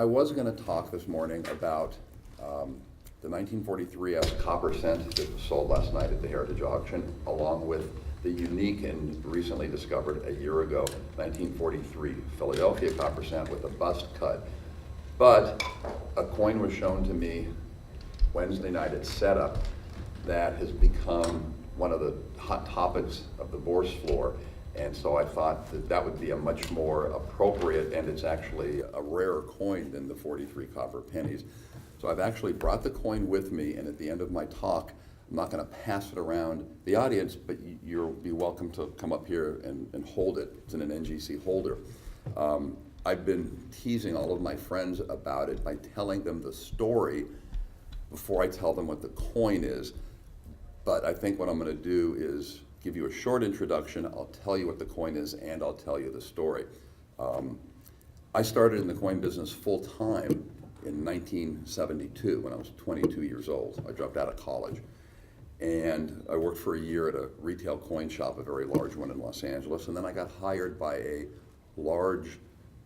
I was going to talk this morning about the 1943 copper cent that was sold last night at the Heritage Auction, along with the unique and recently discovered a year ago 1943 Philadelphia copper cent with a bust cut. But a coin was shown to me Wednesday night at setup that has become one of the hot topics of the Bourse floor. And so I thought that that would be a much more appropriate, and it's actually a rarer coin than the 43 copper pennies. So I've actually brought the coin with me, and at the end of my talk, I'm not going to pass it around the audience, but you'll be welcome to come up here and hold it. It's in an NGC holder. I've been teasing all of my friends about it by telling them the story before I tell them what the coin is. But I think what I'm going to do is give you a short introduction. I'll tell you what the coin is, and I'll tell you the story. I started in the coin business full time in 1972 when I was 22 years old. I dropped out of college. And I worked for a year at a retail coin shop, a very large one in Los Angeles. And then I got hired by a large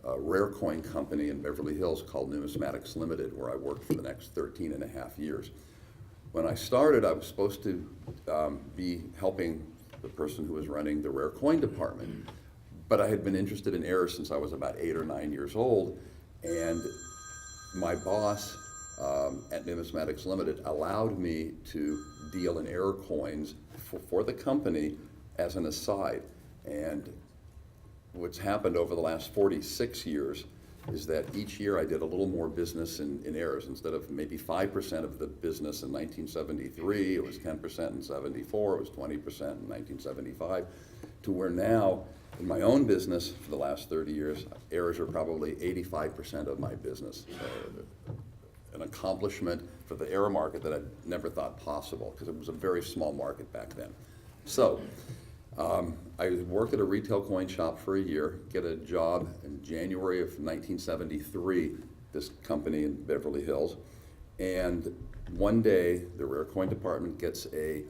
rare coin company in Beverly Hills called Numismatics Limited, where I worked for the next 13 and a half years. When I started, I was supposed to be helping the person who was running the rare coin department. But I had been interested in errors since I was about 8 or 9 years old. And my boss at Numismatics Limited allowed me to deal in error coins for the company as an aside. And what's happened over the last 46 years is that each year I did a little more business in errors. Instead of maybe 5% of the business in 1973, it was 10% in 74, it was 20% in 1975, to where now, in my own business for the last 30 years, errors are probably 85% of my business. An accomplishment for the error market that I never thought possible, because it was a very small market back then. So I worked at a retail coin shop for a year, get a job in January of 1973, this company in Beverly Hills, and one day the rare coin department gets a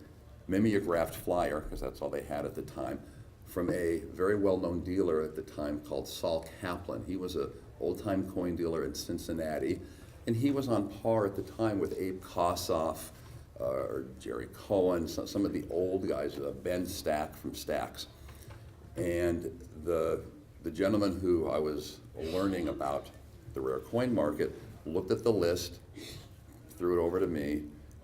mimeographed flyer, because that's all they had at the time, from a very well-known dealer at the time called Saul Kaplan. He was an old-time coin dealer in Cincinnati, and he was on par at the time with Abe Kossoff, or Jerry Cohen, some of the old guys, Ben Stack from Stacks. And the gentleman who I was learning about the rare coin market looked at the list, threw it over to me,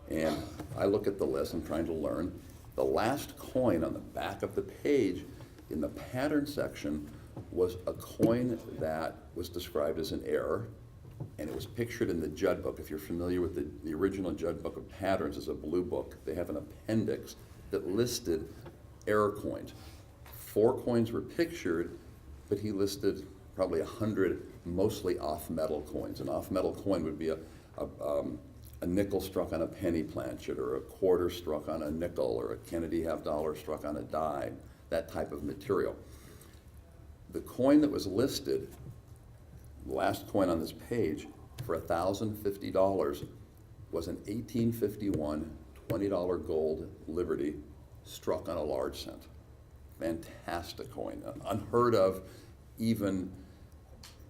and I look at the list, I'm trying to learn. The last coin on the back of the page in the pattern section was a coin that was described as an error, and it was pictured in the Judd book. If you're familiar with the original Judd book of patterns, is a blue book. They have an appendix that listed error coins. 4 coins were pictured, but he listed probably 100 mostly off-metal coins. An off-metal coin would be a nickel struck on a penny planchet, or a quarter struck on a nickel, or a Kennedy half-dollar struck on a dime, that type of material. The coin that was listed, the last coin on this page, for $1,050 was an 1851 $20 gold Liberty struck on a large cent. Fantastic coin, unheard of even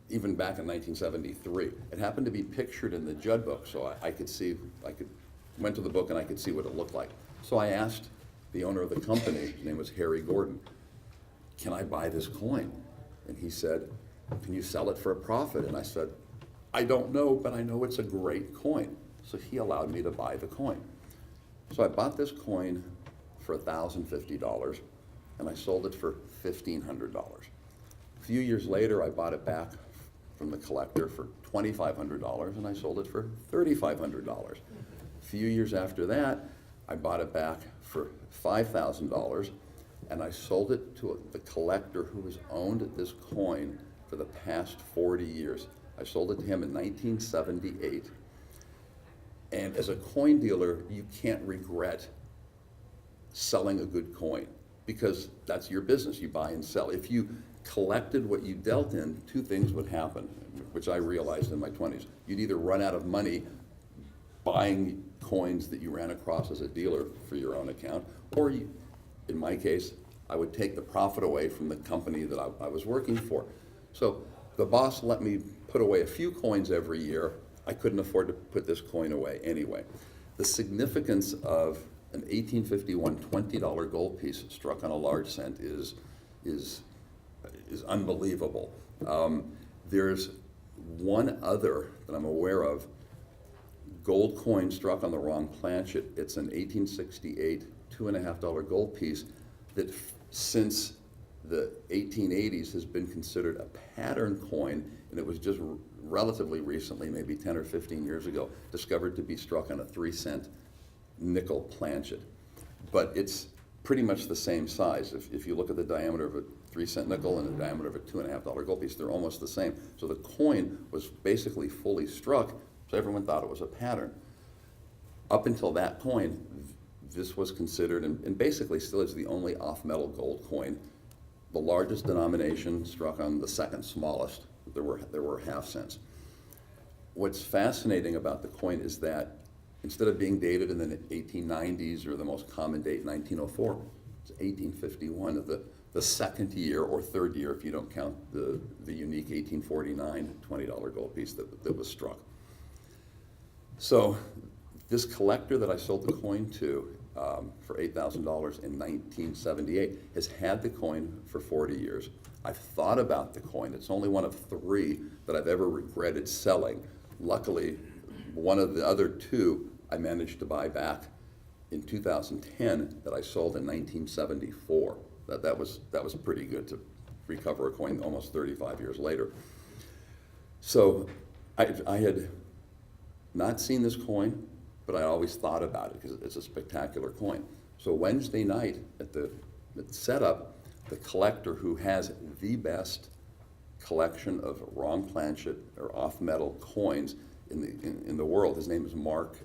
back in 1973. It happened to be pictured in the Judd book, so I could see, went to the book and I could see what it looked like. So I asked the owner of the company, his name was Harry Gordon, can I buy this coin? And he said, can you sell it for a profit? And I said, I don't know, but I know it's a great coin. So he allowed me to buy the coin. So I bought this coin for $1,050, and I sold it for $1,500. A few years later, I bought it back from the collector for $2,500, and I sold it for $3,500. A few years after that, I bought it back for $5,000, and I sold it to the collector who has owned this coin for the past 40 years. I sold it to him in 1978. And as a coin dealer, you can't regret selling a good coin, because that's your business, you buy and sell. If you collected what you dealt in, 2 things would happen, which I realized in my 20s. You'd either run out of money buying coins that you ran across as a dealer for your own account, or you, in my case, I would take the profit away from the company that I was working for. So the boss let me put away a few coins every year. I couldn't afford to put this coin away anyway. The significance of an 1851 $20 gold piece struck on a large cent is unbelievable. There's one other that I'm aware of, gold coin struck on the wrong planchet. It's an 1868 $2.50 gold piece that since the 1880s has been considered a pattern coin, and it was just relatively recently, maybe 10 or 15 years ago, discovered to be struck on a 3-cent nickel planchet. But it's pretty much the same size. If you look at the diameter of a 3-cent nickel and the diameter of a $2.50 gold piece, they're almost the same. So the coin was basically fully struck, so everyone thought it was a pattern. Up until that coin, this was considered, and basically still is, the only off-metal gold coin. The largest denomination struck on the second smallest. There were half cents. What's fascinating about the coin is that instead of being dated in the 1890s or the most common date, 1904, it's 1851 of the second year or third year if you don't count the unique 1849 $20 gold piece that was struck. So this collector that I sold the coin to for $8,000 in 1978 has had the coin for 40 years. I've thought about the coin. It's only one of 3 that I've ever regretted selling. Luckily, one of the other 2 I managed to buy back in 2010 that I sold in 1974. That was pretty good to recover a coin almost 35 years later. So I had not seen this coin, but I always thought about it because it's a spectacular coin. So Wednesday night at the setup, the collector who has the best collection of wrong planchet or off-metal coins in the world, his name is Mark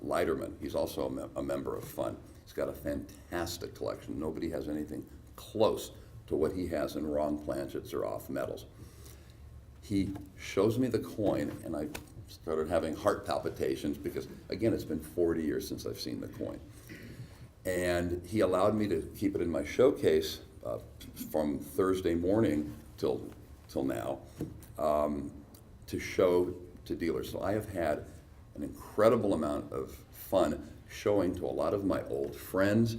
Liderman. He's also a member of FUN. He's got a fantastic collection. Nobody has anything close to what he has in wrong planchets or off metals. He shows me the coin, and I started having heart palpitations because, again, it's been 40 years since I've seen the coin. And he allowed me to keep it in my showcase from Thursday morning till now to show to dealers. So I have had an incredible amount of fun showing to a lot of my old friends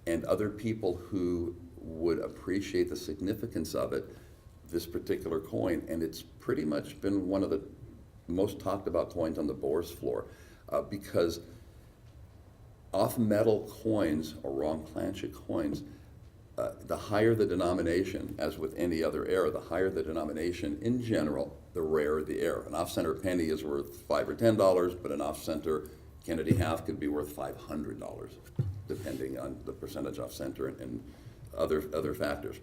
and other people who would appreciate the significance of it, this particular coin. And it's pretty much been one of the most talked about coins on the Bourse floor because off-metal coins or wrong planchet coins, the higher the denomination, as with any other error, the higher the denomination in general, the rarer the error. An off-center penny is worth $5 or $10, but an off-center Kennedy half could be worth $500, depending on the percentage off-center and other factors.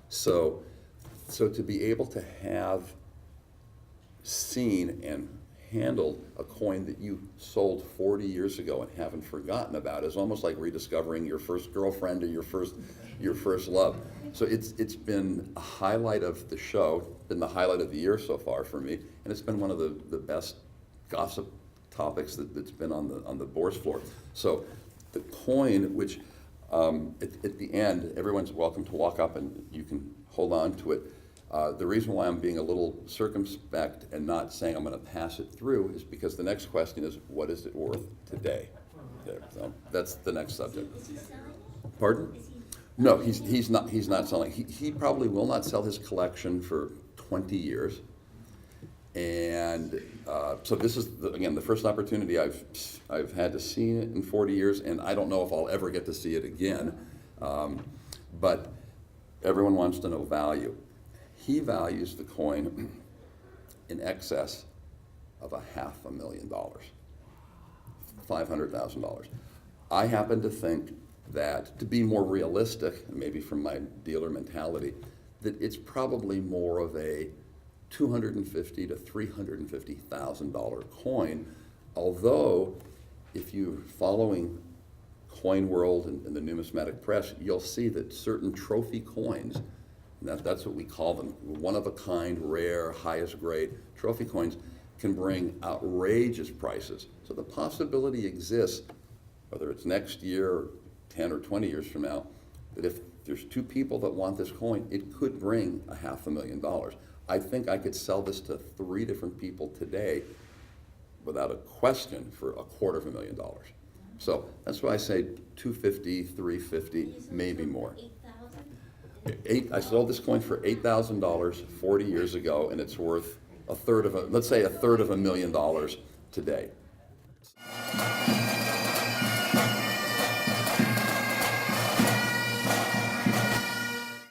So to be able to have seen and handled a coin that you sold 40 years ago and haven't forgotten about is almost like rediscovering your first girlfriend or your first love. So it's been a highlight of the show, been the highlight of the year so far for me, and it's been one of the best gossip topics that's been on the Bourse floor. So the coin, which at the end, everyone's welcome to walk up and you can hold on to it. The reason why I'm being a little circumspect and not saying I'm going to pass it through is because the next question is, what is it worth today? Yeah, so that's the next subject. Is he selling? Pardon? No, he's not selling. He probably will not sell his collection for 20 years. And so this is, again, the first opportunity I've had to see it in 40 years, and I don't know if I'll ever get to see it again. But everyone wants to know value. He values the coin in excess of $500,000, $500,000. I happen to think that, to be more realistic, maybe from my dealer mentality, that it's probably more of a $250,000 to $350,000 coin. Although, if you're following Coin World and the numismatic press, you'll see that certain trophy coins, and that's what we call them, one-of-a-kind, rare, highest grade trophy coins, can bring outrageous prices. So the possibility exists, whether it's next year, or 10 or 20 years from now, that if there's 2 people that want this coin, it could bring $500,000. I think I could sell this to 3 different people today without a question for $250,000. So that's why I say 250, 350, maybe more. I sold this coin for $8,000 40 years ago, and it's worth let's say a third of $1 million today.